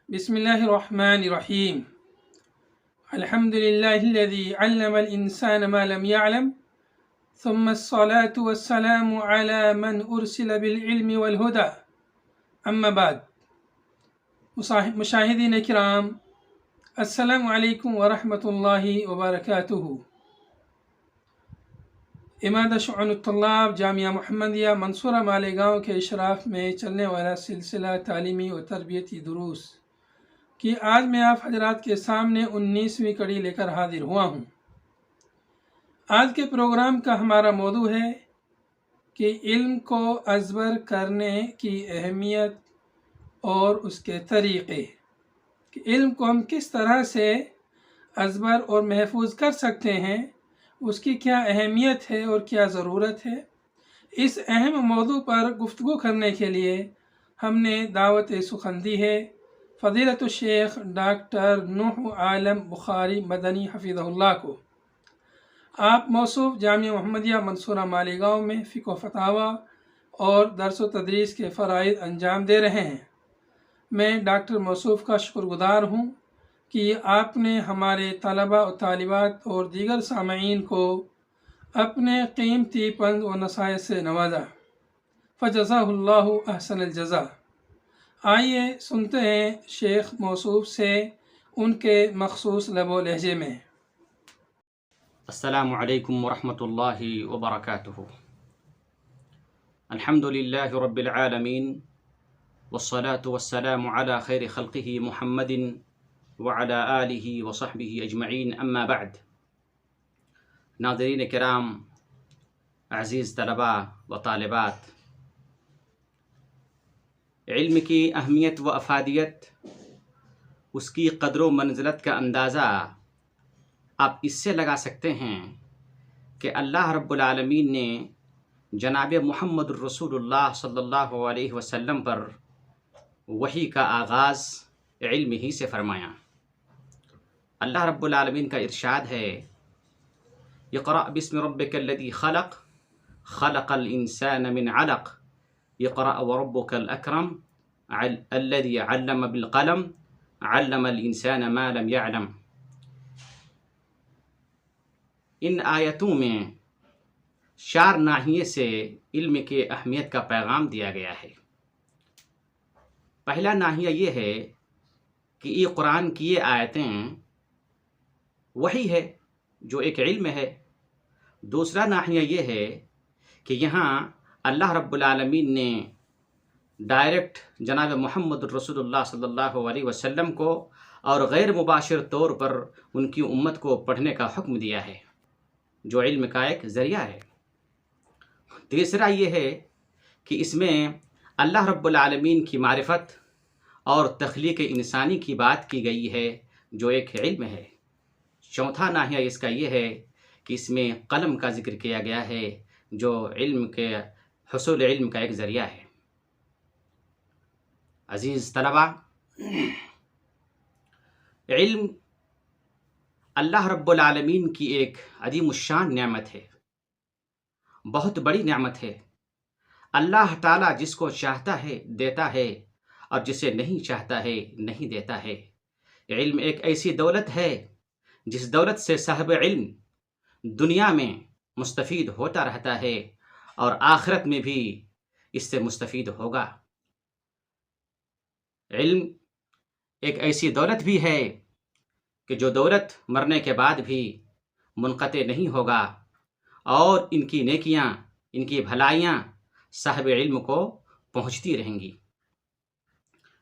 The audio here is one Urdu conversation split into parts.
بسم الله الرحمن الرحيم. الحمد لله الذي علم الإنسان ما لم يعلم ثم الصلاة والسلام على من أرسل بالعلم والهدى أما بعد. مشاہدین کرام، السلام علیکم ورحمۃ اللہ وبرکاتہ. امادہ شعون الطلاب جامعہ محمدیہ منصورہ مالیگاؤں کے اشراف میں چلنے والا سلسلہ تعلیمی و تربیتی دروس کہ آج میں آپ حضرات کے سامنے 19ویں کڑی لے کر حاضر ہوا ہوں. آج کے پروگرام کا ہمارا موضوع ہے کہ علم کو ازبر کرنے کی اہمیت اور اس کے طریقے، کہ علم کو ہم کس طرح سے ازبر اور محفوظ کر سکتے ہیں، اس کی کیا اہمیت ہے اور کیا ضرورت ہے. اس اہم موضوع پر گفتگو کرنے کے لیے ہم نے دعوت سخن دی ہے فضیلت الشیخ ڈاکٹر نوح عالم بخاری مدنی حفظہ اللہ کو. آپ موصوف جامعہ محمدیہ منصورہ مالیگاؤں میں فقہ و فتاوی اور درس و تدریس کے فرائض انجام دے رہے ہیں. میں ڈاکٹر موصوف کا شکر گزار ہوں کہ آپ نے ہمارے طلباء و طالبات اور دیگر سامعین کو اپنے قیمتی پند و نصائح سے نوازا. فجزاہ اللہ احسن الجزا. آئیے سنتے ہیں شیخ موصوف سے ان کے مخصوص لب و لہجے میں. السلام علیکم ورحمۃ اللہ وبرکاتہ. الحمد للہ رب العالمین والصلاة والسلام علی خیر خلقہ محمد وعلی آلہ وصحبہ اجمعین، اما بعد. ناظرین کرام، عزیز طلباء و طالبات، علم کی اہمیت و افادیت، اس کی قدر و منزلت کا اندازہ آپ اس سے لگا سکتے ہیں کہ اللہ رب العالمین نے جناب محمد الرسول اللہ صلی اللہ علیہ وسلم پر وحی کا آغاز علم ہی سے فرمایا. اللہ رب العالمین کا ارشاد ہے، اقرأ بسم ربک الذی خلق خلق الانسان من علق اقرأ وربک الاکرم الذی علم بالقلم علم الانسان ما لم يعلم. ان آیتوں میں 4 ناحیے سے علم کے اہمیت کا پیغام دیا گیا ہے. پہلا ناحیہ یہ ہے کہ یہ قرآن کی یہ آیتیں وحی ہے جو ایک علم ہے. دوسرا ناحیہ یہ ہے کہ یہاں اللہ رب العالمین نے ڈائریکٹ جناب محمد الرسول اللہ صلی اللہ علیہ وسلم کو اور غیر مباشر طور پر ان کی امت کو پڑھنے کا حکم دیا ہے، جو علم کا ایک ذریعہ ہے. تیسرا یہ ہے کہ اس میں اللہ رب العالمین کی معرفت اور تخلیق انسانی کی بات کی گئی ہے، جو ایک علم ہے. چوتھا ناحیہ اس کا یہ ہے کہ اس میں قلم کا ذکر کیا گیا ہے، جو علم کے حصول علم کا ایک ذریعہ ہے. عزیز طلباء، علم اللہ رب العالمین کی ایک عظیم الشان نعمت ہے، بہت بڑی نعمت ہے. اللہ تعالیٰ جس کو چاہتا ہے دیتا ہے اور جسے نہیں چاہتا ہے نہیں دیتا ہے. علم ایک ایسی دولت ہے جس دولت سے صاحب علم دنیا میں مستفید ہوتا رہتا ہے اور آخرت میں بھی اس سے مستفید ہوگا. علم ایک ایسی دولت بھی ہے کہ جو دولت مرنے کے بعد بھی منقطع نہیں ہوگا، اور ان کی نیکیاں، ان کی بھلائیاں صاحب علم کو پہنچتی رہیں گی.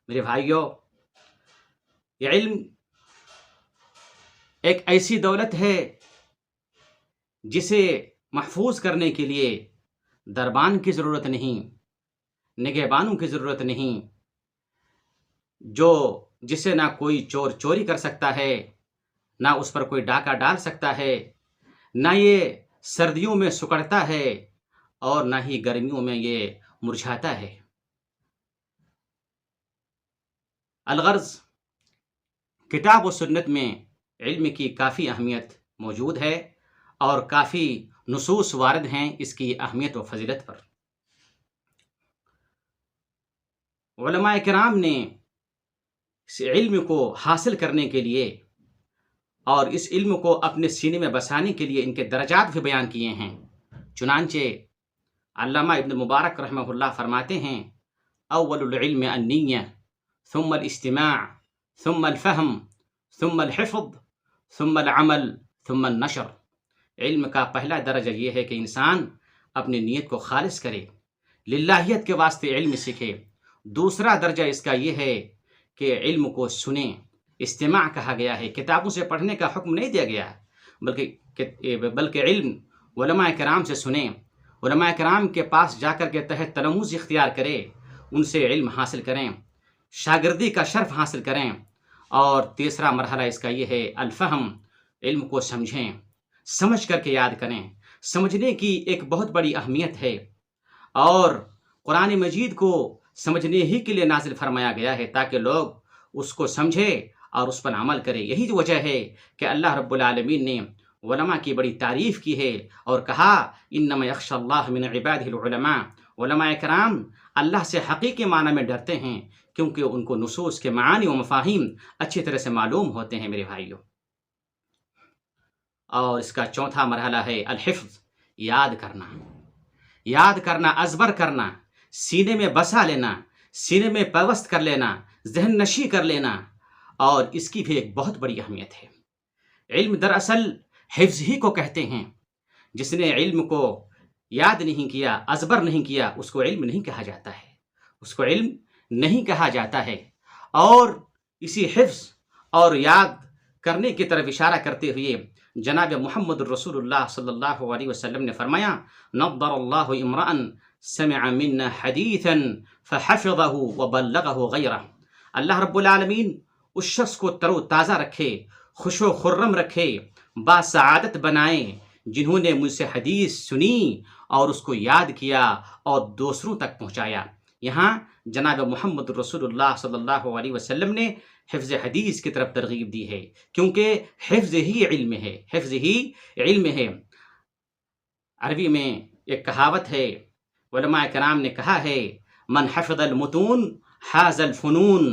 میرے بھائیوں، یہ علم ایک ایسی دولت ہے جسے محفوظ کرنے کے لیے دربان کی ضرورت نہیں، نگہبانوں کی ضرورت نہیں، جسے نہ کوئی چور چوری کر سکتا ہے، نہ اس پر کوئی ڈاکہ ڈال سکتا ہے، نہ یہ سردیوں میں سکڑتا ہے اور نہ ہی گرمیوں میں یہ مرجھاتا ہے. الغرض، کتاب و سنت میں علم کی کافی اہمیت موجود ہے اور کافی نصوص وارد ہیں اس کی اہمیت و فضیلت پر. علماء کرام نے اس علم کو حاصل کرنے کے لیے اور اس علم کو اپنے سینے میں بسانے کے لیے ان کے درجات بھی بیان کیے ہیں۔ چنانچہ علامہ ابن مبارک رحمہ اللہ فرماتے ہیں، اول العلم النیہ ثم الاستماع ثم الفہم ثم الحفظ ثم العمل ثم النشر۔ علم کا پہلا درجہ یہ ہے کہ انسان اپنی نیت کو خالص کرے، للہیت کے واسطے علم سیکھے۔ دوسرا درجہ اس کا یہ ہے کہ علم کو سنیں، استماع کہا گیا ہے، کتابوں سے پڑھنے کا حکم نہیں دیا گیا، بلکہ علم علماء کرام سے سنیں، علماء کرام کے پاس جا کر کے تحت تلمذ اختیار کرے، ان سے علم حاصل کریں، شاگردی کا شرف حاصل کریں۔ اور تیسرا مرحلہ اس کا یہ ہے الفہم، علم کو سمجھیں، سمجھ کر کے یاد کریں۔ سمجھنے کی ایک بہت بڑی اہمیت ہے، اور قرآن مجید کو سمجھنے ہی کے لیے نازل فرمایا گیا ہے تاکہ لوگ اس کو سمجھے اور اس پر عمل کرے۔ یہی وجہ ہے کہ اللہ رب العالمین نے علماء کی بڑی تعریف کی ہے اور کہا انما یخشی اللہ من عبادہ العلماء۔ علماء کرام اللہ سے حقیقی معنی میں ڈرتے ہیں کیونکہ ان کو نصوص کے معانی و مفاہیم اچھی طرح سے معلوم ہوتے ہیں میرے بھائیوں۔ اور اس کا چوتھا مرحلہ ہے الحفظ، یاد کرنا، یاد کرنا، ازبر کرنا، سینے میں بسا لینا، سینے میں پیوست کر لینا، ذہن نشی کر لینا، اور اس کی بھی ایک بہت بڑی اہمیت ہے۔ علم دراصل حفظ ہی کو کہتے ہیں۔ جس نے علم کو یاد نہیں کیا، ازبر نہیں کیا، اس کو علم نہیں کہا جاتا ہے، اس کو علم نہیں کہا جاتا ہے۔ اور اسی حفظ اور یاد کرنے کی طرف اشارہ کرتے ہوئے جناب محمد الرسول اللہ صلی اللہ علیہ وسلم نے فرمایا نضر اللہ امرأ سمع منا حدیثا فحفظه وبلغه غیرہ۔ اللہ رب العالمین اس شخص کو تر و تازہ رکھے، خوش و خرم رکھے، باسعادت بنائے جنہوں نے مجھ سے حدیث سنی اور اس کو یاد کیا اور دوسروں تک پہنچایا۔ یہاں جناب محمد رسول اللہ صلی اللہ علیہ وسلم نے حفظ حدیث کی طرف ترغیب دی ہے، کیونکہ حفظ ہی علم ہے، حفظ ہی علم ہے۔ عربی میں ایک کہاوت ہے، علماء کرام نے کہا ہے من حفظ المتون حاز الفنون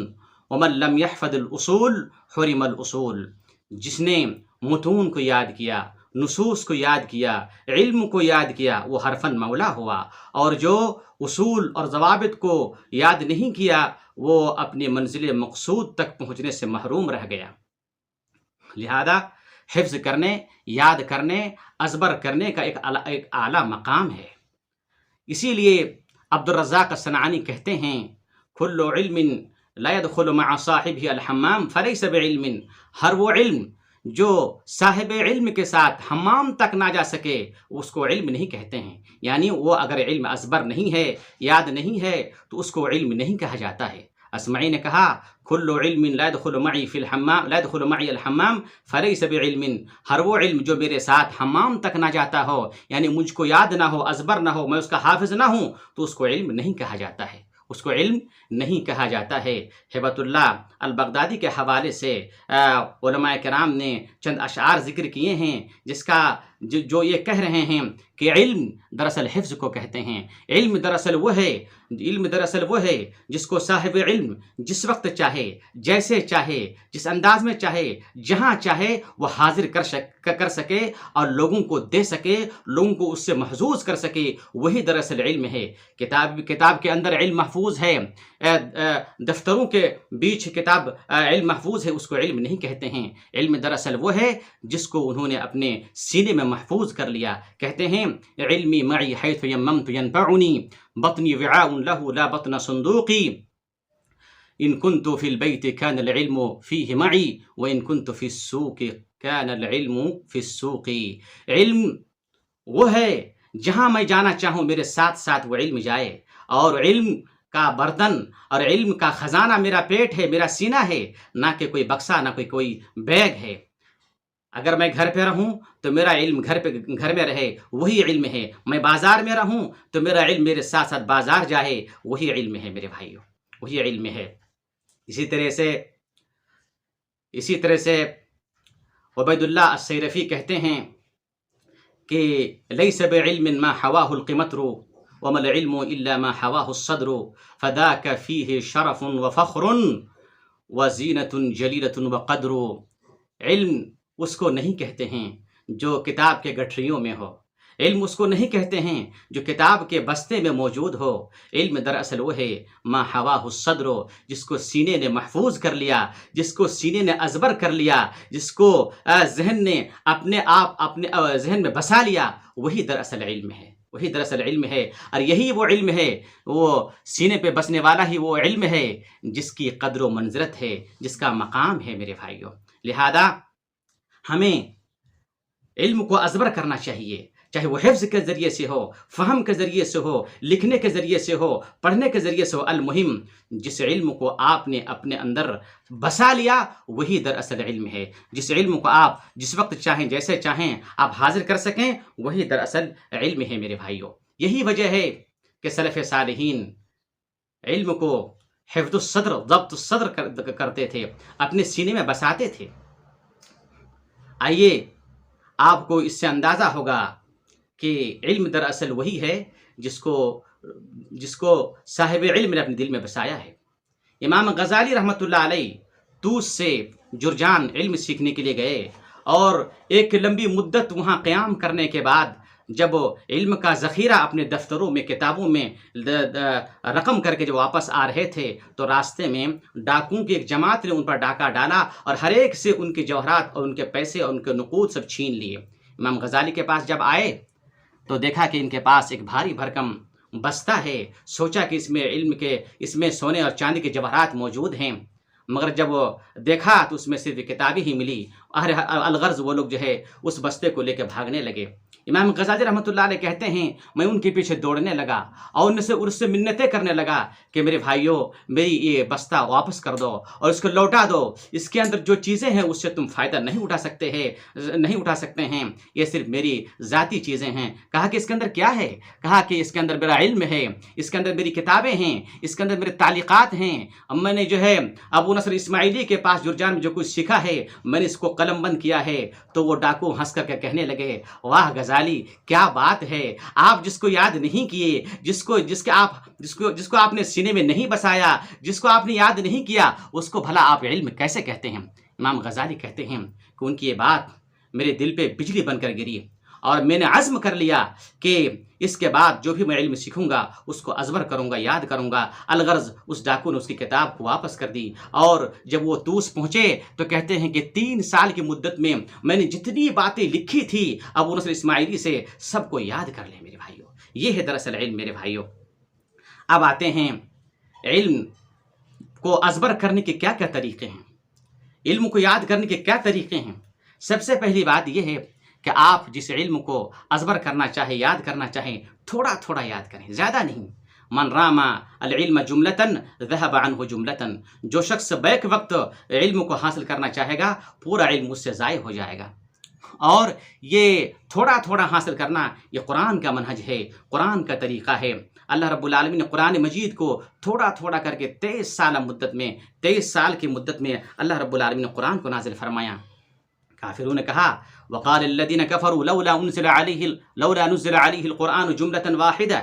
ومن لم يحفظ الاصول حرم الاصول۔ جس نے متون کو یاد کیا، نصوص کو یاد کیا، علم کو یاد کیا، وہ حرفن مولا ہوا، اور جو اصول اور ضوابط کو یاد نہیں کیا وہ اپنی منزل مقصود تک پہنچنے سے محروم رہ گیا۔ لہذا حفظ کرنے، یاد کرنے، ازبر کرنے کا ایک اعلیٰ مقام ہے۔ اسی لیے عبد الرزاق الصنعانی کہتے ہیں کل علم لا يدخل مع صاحبه الحمام فليس بعلم۔ ہر وہ علم جو صاحب علم کے ساتھ حمام تک نہ جا سکے اس کو علم نہیں کہتے ہیں، یعنی وہ اگر علم ازبر نہیں ہے، یاد نہیں ہے تو اس کو علم نہیں کہا جاتا ہے۔ اسمعی نے کہا کل علم لا يدخل معي في الحمام لا يدخل معي الحمام فليس بعلم۔ ہر وہ علم جو میرے ساتھ حمام تک نہ جاتا ہو، یعنی مجھ کو یاد نہ ہو، ازبر نہ ہو، میں اس کا حافظ نہ ہوں، تو اس کو علم نہیں کہا جاتا ہے، اس کو علم نہیں کہا جاتا ہے۔ ہبۃ اللہ البغدادی کے حوالے سے علماء کرام نے چند اشعار ذکر کیے ہیں جس کا جو یہ کہہ رہے ہیں کہ علم دراصل حفظ کو کہتے ہیں۔ علم دراصل وہ ہے جس کو صاحب علم جس وقت چاہے، جیسے چاہے، جس انداز میں چاہے، جہاں چاہے وہ حاضر کر سکے اور لوگوں کو دے سکے، لوگوں کو اس سے محظوظ کر سکے، وہی دراصل علم ہے۔ کتاب کے اندر علم محفوظ ہے، دفتروں کے بیچ کتاب علم محفوظ ہے، اس کو علم نہیں کہتے ہیں۔ علم دراصل وہ ہے جس کو انہوں نے اپنے سینے میں محفوظ کر لیا۔ کہتے ہیں علمی معی حیث یممت ینفعنی بطنی وعاء له لا بطن صندوقی ان كنت في البيت كان العلم فيه معي وان كنت في السوق كان العلم في السوق۔ علم وہ ہے جہاں میں جانا چاہوں میرے ساتھ ساتھ وہ علم جائے، اور علم کا بردن اور علم کا خزانہ میرا پیٹ ہے، میرا سینہ ہے، نہ کہ کوئی بکسا، نہ کوئی بیگ ہے۔ اگر میں گھر پہ رہوں تو میرا علم گھر میں رہے، وہی علم ہے۔ میں بازار میں رہوں تو میرا علم میرے ساتھ ساتھ بازار جائے، وہی علم ہے میرے بھائیوں، وہی علم ہے۔ اسی طرح سے عبید اللہ السیرفی کہتے ہیں کہ لیس بعلم ما حواہ القمطر وما العلم الا ما حواہ الصدر فذاک فیہ شرف وفخر وزینۃ جلیلۃ وقدر، علم اس کو نہیں کہتے ہیں جو کتاب کے گٹھریوں میں ہو، علم اس کو نہیں کہتے ہیں جو کتاب کے بستے میں موجود ہو، علم دراصل وہ ہے ما حواہ الصدر، جس کو سینے نے محفوظ کر لیا، جس کو سینے نے ازبر کر لیا، جس کو ذہن نے اپنے ذہن میں بسا لیا، وہی دراصل علم ہے، وہی دراصل علم ہے۔ اور یہی وہ علم ہے، وہ سینے پہ بسنے والا ہی وہ علم ہے جس کی قدر و منزلت ہے، جس کا مقام ہے میرے بھائیوں۔ لہذا ہمیں علم کو ازبر کرنا چاہیے، چاہے وہ حفظ کے ذریعے سے ہو، فہم کے ذریعے سے ہو، لکھنے کے ذریعے سے ہو، پڑھنے کے ذریعے سے ہو، المہم جس علم کو آپ نے اپنے اندر بسا لیا وہی دراصل علم ہے، جس علم کو آپ جس وقت چاہیں جیسے چاہیں آپ حاضر کر سکیں وہی دراصل علم ہے میرے بھائیوں۔ یہی وجہ ہے کہ سلف صالحین علم کو حفظ الصدر، ضبط الصدر کرتے تھے، اپنے سینے میں بساتے تھے۔ آئیے آپ کو اس سے اندازہ ہوگا کہ علم دراصل وہی ہے جس کو صاحب علم نے اپنے دل میں بسایا ہے۔ امام غزالی رحمۃ اللہ علیہ طوس سے جرجان علم سیکھنے کے لیے گئے، اور ایک لمبی مدت وہاں قیام کرنے کے بعد جب علم کا ذخیرہ اپنے دفتروں میں، کتابوں میں رقم کر کے جو واپس آ رہے تھے تو راستے میں ڈاکوؤں کی ایک جماعت نے ان پر ڈاکہ ڈالا اور ہر ایک سے ان کے جوہرات اور ان کے پیسے اور ان کے نقود سب چھین لیے۔ امام غزالی کے پاس جب آئے تو دیکھا کہ ان کے پاس ایک بھاری بھرکم بستہ ہے، سوچا کہ اس میں سونے اور چاندی کے جواہرات موجود ہیں، مگر جب وہ دیکھا تو اس میں صرف کتابیں ہی ملی۔ الغرض وہ لوگ جو ہے اس بستے کو لے کے بھاگنے لگے۔ امام غزالی رحمۃ اللہ علیہ کہتے ہیں میں ان کے پیچھے دوڑنے لگا اور ان سے منتیں کرنے لگا کہ میرے بھائیوں میری یہ بستہ واپس کر دو اور اس کو لوٹا دو، اس کے اندر جو چیزیں ہیں اس سے تم فائدہ نہیں اٹھا سکتے ہیں، یہ صرف میری ذاتی چیزیں ہیں۔ کہا کہ اس کے اندر کیا ہے؟ کہا کہ اس کے اندر میرا علم ہے، اس کے اندر میری کتابیں ہیں، اس کے اندر میرے تعلیقات ہیں، اب میں نے جو ہے ابو نصر اسماعیلی کے پاس جرجان میں جو کچھ سیکھا ہے میں نے اس کو قلم بند کیا ہے۔ تو وہ ڈاکو ہنس کر کے کہنے لگے واہ غزالی کیا بات ہے، آپ جس کو یاد نہیں کیے، جس کو آپ نے سینے میں نہیں بسایا، جس کو آپ نے یاد نہیں کیا، اس کو بھلا آپ علم کیسے کہتے ہیں؟ امام غزالی کہتے ہیں کہ ان کی یہ بات میرے دل پہ بجلی بن کر گری اور میں نے عزم کر لیا کہ اس کے بعد جو بھی میں علم سیکھوں گا اس کو ازبر کروں گا، یاد کروں گا۔ الغرض اس ڈاکو نے اس کی کتاب کو واپس کر دی، اور جب وہ طوس پہنچے تو کہتے ہیں کہ 3 سال کی مدت میں نے جتنی باتیں لکھی تھی ابو نصر اسماعیلی سے سب کو یاد کر لیں میرے بھائیوں۔ یہ ہے دراصل علم میرے بھائیوں۔ اب آتے ہیں علم کو ازبر کرنے کے کیا کیا طریقے ہیں، علم کو یاد کرنے کے کیا طریقے ہیں۔ سب سے پہلی بات یہ ہے کہ آپ جس علم کو ازبر کرنا چاہیں، یاد کرنا چاہیں، تھوڑا تھوڑا یاد کریں، زیادہ نہیں۔ من رام العلم جملتاً ذهب عنه جملتاً، جو شخص بیک وقت علم کو حاصل کرنا چاہے گا پورا علم اس سے ضائع ہو جائے گا۔ اور یہ تھوڑا تھوڑا حاصل کرنا یہ قرآن کا منہج ہے، قرآن کا طریقہ ہے۔ اللہ رب العالمین نے قرآن مجید کو تھوڑا تھوڑا کر کے 23 سال کی مدت میں اللہ رب العالمین نے قرآن کو نازل فرمایا۔ کافروں نے کہا وقال الذين كفروا لولا نزل عليه القرآن جملة واحدة،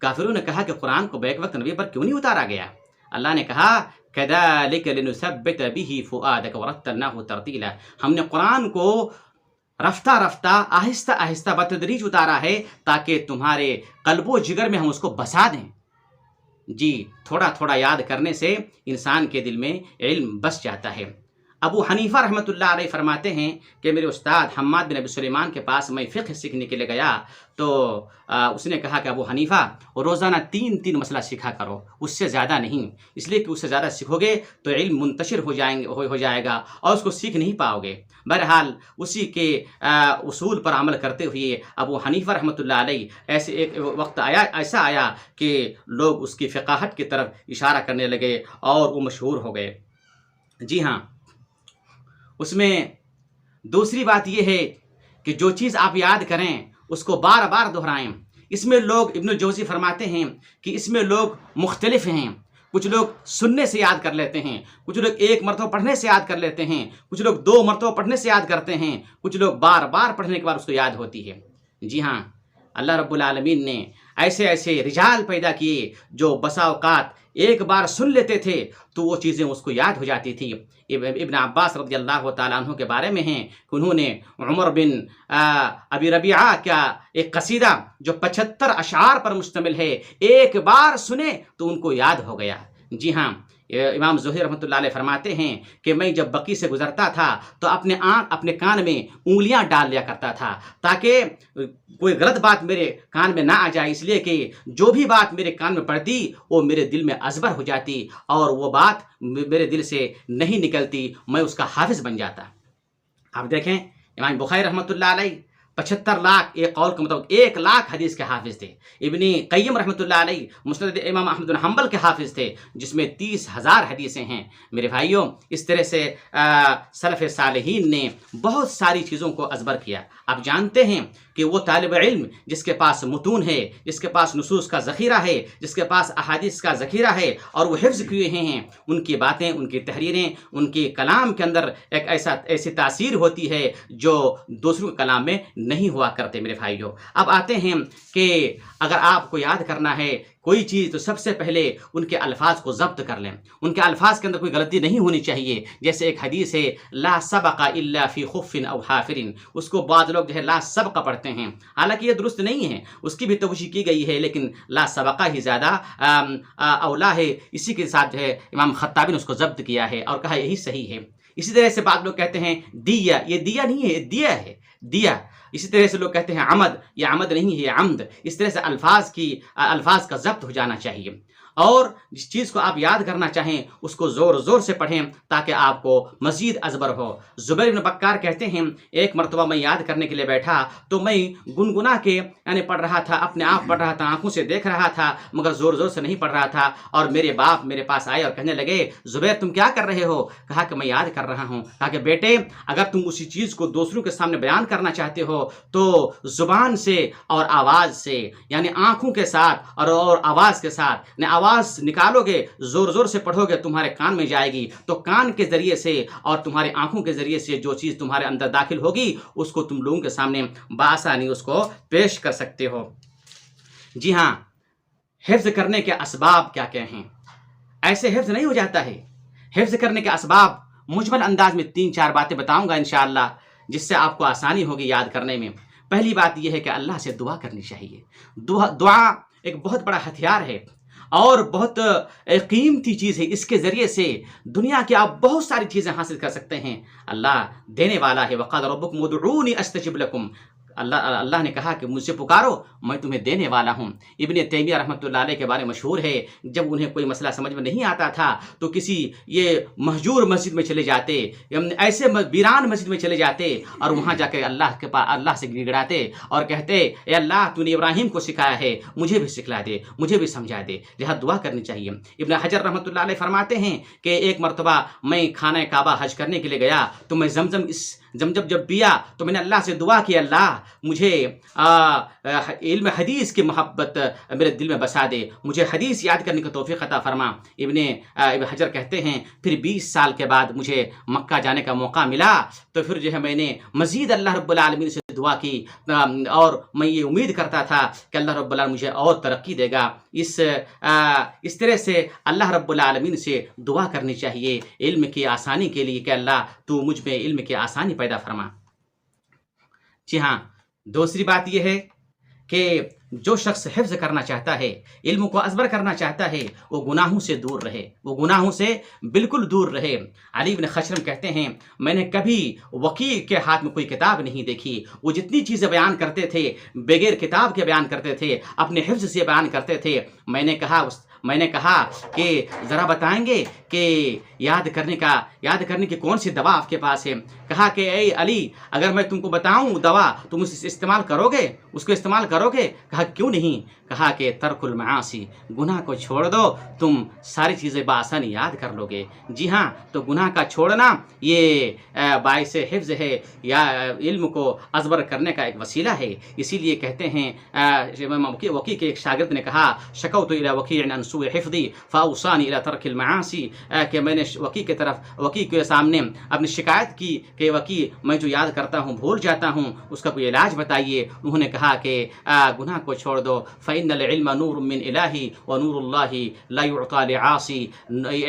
کافروں نے کہا کہ قرآن کو بیک وقت نبی پر کیوں نہیں اتارا گیا؟ اللہ نے کہا كذلك لنثبت به فؤادك ورتلناه ترتيلا، ہم نے قرآن کو رفتہ رفتہ آہستہ آہستہ بتدریج اتارا ہے تاکہ تمہارے قلب و جگر میں ہم اس کو بسا دیں۔ جی تھوڑا تھوڑا یاد کرنے سے انسان کے دل میں علم بس جاتا ہے۔ ابو حنیفہ رحمۃ اللہ علیہ فرماتے ہیں کہ میرے استاد حماد بن ابی سلیمان کے پاس میں فقہ سیکھنے کے لیے گیا تو اس نے کہا کہ ابو حنیفہ روزانہ 3 مسئلہ سیکھا کرو، اس سے زیادہ نہیں، اس لیے کہ اس سے زیادہ سیکھو گے تو علم منتشر ہو جائے گا اور اس کو سیکھ نہیں پاؤ گے۔ بہرحال اسی کے اصول پر عمل کرتے ہوئے ابو حنیفہ رحمۃ اللہ علیہ ایک وقت ایسا آیا کہ لوگ اس کی فقاہت کی طرف اشارہ کرنے لگے اور وہ مشہور ہو گئے۔ جی ہاں، اس میں دوسری بات یہ ہے کہ جو چیز آپ یاد کریں اس کو بار بار دہرائیں۔ اس میں لوگ ابن الجوزی فرماتے ہیں کہ اس میں لوگ مختلف ہیں، کچھ لوگ سننے سے یاد کر لیتے ہیں، کچھ لوگ 1 مرتبہ پڑھنے سے یاد کر لیتے ہیں، کچھ لوگ 2 مرتبہ پڑھنے سے یاد کرتے ہیں، کچھ لوگ بار بار پڑھنے کے بعد اس کو یاد ہوتی ہے۔ جی ہاں، اللہ رب العالمین نے ایسے رجال پیدا کیے جو بسا اوقات ایک بار سن لیتے تھے تو وہ چیزیں اس کو یاد ہو جاتی تھی۔ ابن عباس رضی اللہ تعالیٰ عنہ کے بارے میں ہیں کہ انہوں نے عمر بن ابی ربیعہ کا ایک قصیدہ جو 75 اشعار پر مشتمل ہے، ایک بار سنے تو ان کو یاد ہو گیا۔ جی ہاں، امام زہری رحمۃ اللہ علیہ فرماتے ہیں کہ میں جب بقی سے گزرتا تھا تو اپنے کان میں انگلیاں ڈال لیا کرتا تھا تاکہ کوئی غلط بات میرے کان میں نہ آ جائے، اس لیے کہ جو بھی بات میرے کان میں پڑتی وہ میرے دل میں ازبر ہو جاتی اور وہ بات میرے دل سے نہیں نکلتی، میں اس کا حافظ بن جاتا۔ آپ دیکھیں امام بخاری رحمۃ اللہ علیہ 75 لاکھ، ایک قول کے مطابق 1 لاکھ حدیث کے حافظ تھے۔ ابن قیم رحمۃ اللہ علیہ مسند امام احمد بن حنبل کے حافظ تھے جس میں 30,000 حدیثیں ہیں۔ میرے بھائیوں، اس طرح سے سلف صالحین نے بہت ساری چیزوں کو ازبر کیا۔ آپ جانتے ہیں کہ وہ طالب علم جس کے پاس متون ہے، جس کے پاس نصوص کا ذخیرہ ہے، جس کے پاس احادیث کا ذخیرہ ہے اور وہ حفظ کیے ہیں، ان کی باتیں، ان کی تحریریں، ان کے کلام کے اندر ایک ایسی تاثیر ہوتی ہے جو دوسروں کے کلام میں نہیں ہوا کرتے۔ میرے بھائیوں، اب آتے ہیں کہ اگر آپ کو یاد کرنا ہے کوئی چیز تو سب سے پہلے ان کے الفاظ کو ضبط کر لیں، ان کے الفاظ کے اندر کوئی غلطی نہیں ہونی چاہیے۔ جیسے ایک حدیث ہے لا سبق الا فی خف او حافر، اس کو بعض لوگ جو ہے لا سبق پڑھتے ہیں، حالانکہ یہ درست نہیں ہے، اس کی بھی توجیہ کی گئی ہے، لیکن لا سبق ہی زیادہ اولا ہے۔ اسی کے ساتھ جو ہے امام خطابی نے اس کو ضبط کیا ہے اور کہا یہی صحیح ہے۔ اسی طرح سے بعض لوگ کہتے ہیں دیا، یہ دیا نہیں ہے، دیا ہے، دیا۔ اسی طرح سے لوگ کہتے ہیں عمد، یہ عمد نہیں ہے، یہ عمد۔ اس طرح سے الفاظ کا ضبط ہو جانا چاہیے، اور جس چیز کو آپ یاد کرنا چاہیں اس کو زور زور سے پڑھیں تاکہ آپ کو مزید ازبر ہو۔ زبیر بن بکار کہتے ہیں ایک مرتبہ میں یاد کرنے کے لیے بیٹھا تو میں گنگنا کے یعنی پڑھ رہا تھا، اپنے آپ پڑھ رہا تھا، آنکھوں سے دیکھ رہا تھا، مگر زور زور سے نہیں پڑھ رہا تھا، اور میرے باپ میرے پاس آئے اور کہنے لگے زبیر تم کیا کر رہے ہو؟ کہا کہ میں یاد کر رہا ہوں۔ کہا کہ بیٹے اگر تم اسی چیز کو دوسروں کے سامنے بیان کرنا چاہتے ہو تو زبان سے اور آواز سے، یعنی آنکھوں کے ساتھ اور آواز کے ساتھ، یعنی آواز نکالو گے، زور زور سے پڑھو گے، تمہارے کان میں جائے گی، تو کان کے ذریعے سے اور تمہاری آنکھوں کے ذریعے سے جو چیز تمہارے اندر داخل ہوگی اس کو تم لوگوں کے سامنے بآسانی اس کو پیش کر سکتے ہو۔ جی ہاں، حفظ کرنے کے اسباب کیا کیا ہیں؟ ایسے حفظ نہیں ہو جاتا ہے۔ حفظ کرنے کے اسباب مجمل انداز میں 3-4 باتیں بتاؤں گا انشاءاللہ، جس سے آپ کو آسانی ہوگی یاد کرنے میں۔ پہلی بات یہ ہے کہ اللہ سے دعا کرنی چاہیے۔ دعا ایک بہت بڑا ہتھیار ہے اور بہت قیمتی چیز ہے، اس کے ذریعے سے دنیا کی آپ بہت ساری چیزیں حاصل کر سکتے ہیں۔ اللہ دینے والا ہے، وقال ربکم ادعونی استجب لکم، اللہ نے کہا کہ مجھ سے پکارو میں تمہیں دینے والا ہوں۔ ابن تیمیہ رحمۃ اللہ علیہ کے بارے میں مشہور ہے، جب انہیں کوئی مسئلہ سمجھ میں نہیں آتا تھا تو کسی یہ مہجور مسجد میں چلے جاتے، ایسے ویران مسجد میں چلے جاتے اور وہاں جا کے اللہ سے گڑگڑاتے اور کہتے اے اللہ تو نے ابراہیم کو سکھایا ہے، مجھے بھی سکھلا دے، مجھے بھی سمجھا دے، لہذا دعا کرنی چاہیے۔ ابن حجر رحمۃ اللہ علیہ فرماتے ہیں کہ ایک مرتبہ میں خانہ کعبہ حج کرنے کے لیے گیا تو میں زمزم جب پیا تو میں نے اللہ سے دعا کی اللہ مجھے علم حدیث کی محبت میرے دل میں بسا دے، مجھے حدیث یاد کرنے کی توفیق عطا فرما۔ ابن حجر کہتے ہیں پھر 20 سال کے بعد مجھے مکہ جانے کا موقع ملا تو پھر جو ہے میں نے مزید اللہ رب العالمین سے دعا کی اور میں یہ امید کرتا تھا کہ اللہ رب العالمین مجھے اور ترقی دے گا۔ اس طرح سے اللہ رب العالمین سے دعا کرنی چاہیے علم کی آسانی کے لیے کہ اللہ تو مجھ میں علم کی آسانی پیدا فرما۔ جی ہاں، دوسری بات یہ ہے کہ جو شخص حفظ کرنا چاہتا ہے، علم کو ازبر کرنا چاہتا ہے، وہ گناہوں سے دور رہے، وہ گناہوں سے بالکل دور رہے۔ علی بن خشرم کہتے ہیں میں نے کبھی وکیع کے ہاتھ میں کوئی کتاب نہیں دیکھی، وہ جتنی چیزیں بیان کرتے تھے بغیر کتاب کے بیان کرتے تھے، اپنے حفظ سے بیان کرتے تھے۔ میں نے کہا کہ ذرا بتائیں گے کہ یاد کرنے کی کون سی دوا آپ کے پاس ہے؟ کہا کہ اے علی اگر میں تم کو بتاؤں دوا تم اسے استعمال کرو گے، اس کو استعمال کرو گے؟ کہا کیوں نہیں؟ کہا کہ ترک المعاصی، گناہ کو چھوڑ دو، تم ساری چیزیں بآسانی یاد کر لو گے۔ جی ہاں، تو گناہ کا چھوڑنا یہ باعث حفظ ہے یا علم کو ازبر کرنے کا ایک وسیلہ ہے۔ اسی لیے کہتے ہیں وکیع کے ایک شاگرد نے کہا شکوت الی وکیع عن سوء حفظی فاوصانی الی ترک المعاصی، کہ میں نے وکیل کی طرف وکیل کے سامنے اپنی شکایت کی کہ وکیل میں جو یاد کرتا ہوں بھول جاتا ہوں، اس کا کوئی علاج بتائیے۔ انہوں نے کہا کہ گناہ کو چھوڑ دو، فَإِنَّ الْعِلْمَ نُورٌ مِّنْ إِلَٰهِ وَنُورُ اللَّهِ لَا يُعْطَىٰ لِعَاصٍ۔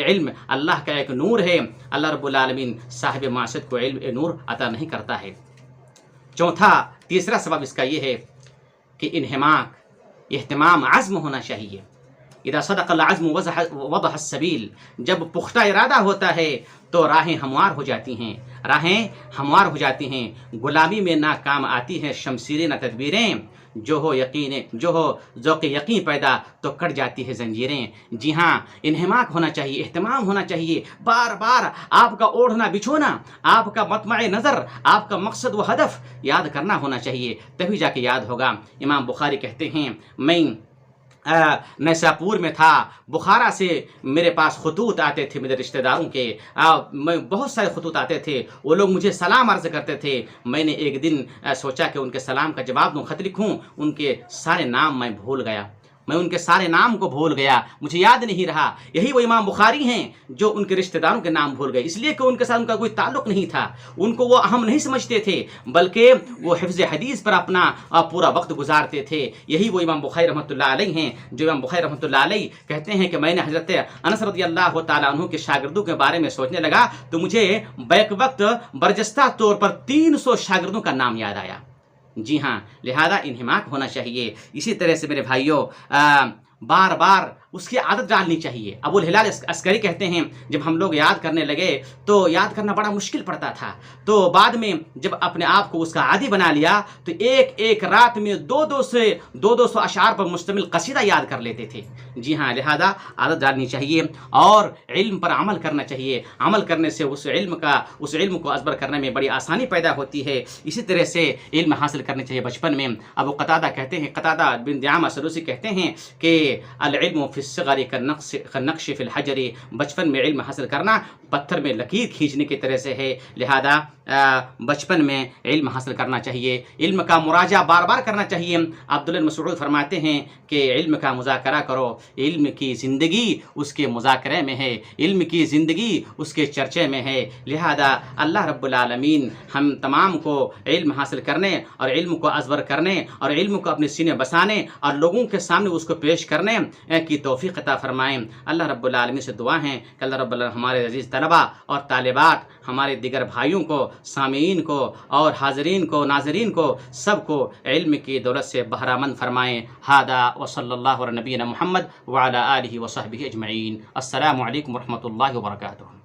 علم اللہ کا ایک نور ہے، اللہ رب العالمین صاحب معصیت کو علم نور عطا نہیں کرتا ہے۔ تیسرا سبب اس کا یہ ہے کہ انہماک، اہتمام، عزم ہونا چاہیے۔ اذا صدق العزم وضح السبیل، جب پختہ ارادہ ہوتا ہے تو راہیں ہموار ہو جاتی ہیں، راہیں ہموار ہو جاتی ہیں۔ غلامی میں نہ کام آتی ہیں شمشیریں نہ تدبیریں، جو ہو ذوق یقین پیدا تو کٹ جاتی ہے زنجیریں۔ جی ہاں، انہماک ہونا چاہیے، اہتمام ہونا چاہیے، بار بار آپ کا اوڑھنا بچھونا، آپ کا مطمع نظر، آپ کا مقصد و ہدف یاد کرنا ہونا چاہیے، تبھی جا کے یاد ہوگا۔ امام بخاری کہتے ہیں، میں نیساپور میں تھا، بخارا سے میرے پاس خطوط آتے تھے میرے رشتہ داروں کے، میں بہت سارے خطوط آتے تھے، وہ لوگ مجھے سلام عرض کرتے تھے۔ میں نے ایک دن سوچا کہ ان کے سلام کا جواب دوں، خط لکھوں، ان کے سارے نام میں بھول گیا، میں ان کے سارے نام کو بھول گیا، مجھے یاد نہیں رہا۔ یہی وہ امام بخاری ہیں جو ان کے رشتہ داروں کے نام بھول گئے، اس لیے کہ ان کے ساتھ ان کا کوئی تعلق نہیں تھا، ان کو وہ اہم نہیں سمجھتے تھے، بلکہ وہ حفظ حدیث پر اپنا پورا وقت گزارتے تھے۔ یہی وہ امام بخاری رحمۃ اللہ علیہ ہیں جو امام بخاری رحمۃ اللہ علیہ کہتے ہیں کہ میں نے حضرت انس رضی اللہ تعالیٰ عنہ کے شاگردوں کے بارے میں سوچنے لگا تو مجھے بیک وقت برجستہ طور پر 300 شاگردوں کا نام یاد آیا۔ جی ہاں، لہذا انہماک ہونا چاہیے۔ اسی طرح سے میرے بھائیوں، بار بار اس کی عادت ڈالنی چاہیے۔ ابو الہلال عسکری کہتے ہیں جب ہم لوگ یاد کرنے لگے تو یاد کرنا بڑا مشکل پڑتا تھا، تو بعد میں جب اپنے آپ کو اس کا عادی بنا لیا تو ایک رات میں 200 اشعار پر مشتمل قصیدہ یاد کر لیتے تھے۔ جی ہاں، لہذا عادت ڈالنی چاہیے اور علم پر عمل کرنا چاہیے۔ عمل کرنے سے اس علم کو ازبر کرنے میں بڑی آسانی پیدا ہوتی ہے۔ اسی طرح سے علم حاصل کرنے چاہیے بچپن میں۔ ابو قتادہ کہتے ہیں، قتادہ بن دعامہ سدوسی کہتے ہیں کہ العلم فی الصغر کالنقش فی الحجر، بچپن میں علم حاصل کرنا پتھر میں لکیر کھینچنے کی طرح سے ہے، لہذا بچپن میں علم حاصل کرنا چاہیے، علم کا مراجعہ بار بار کرنا چاہیے۔ عبداللہ بن مسعود فرماتے ہیں کہ علم کا مذاکرہ کرو، علم کی زندگی اس کے مذاکرے میں ہے، علم کی زندگی اس کے چرچے میں ہے۔ لہذا اللہ رب العالمین ہم تمام کو علم حاصل کرنے اور علم کو ازبر کرنے اور علم کو اپنے سینے بسانے اور لوگوں کے سامنے اس کو پیش کرنے کی توفیق عطا فرمائیں۔ اللہ رب العالمین سے دعا ہے کہ اللہ رب العالمین ہمارے عزیز طلباء اور طالبات، ہمارے دیگر بھائیوں کو، سامعین کو اور حاضرین کو، ناظرین کو، سب کو علم کی دولت سے بہرامند فرمائیں۔ ھذا وصلی اللہ علی نبینا محمد وعلی آلہ وصحبہ اجمعین۔ السلام علیکم ورحمۃ اللہ وبرکاتہ۔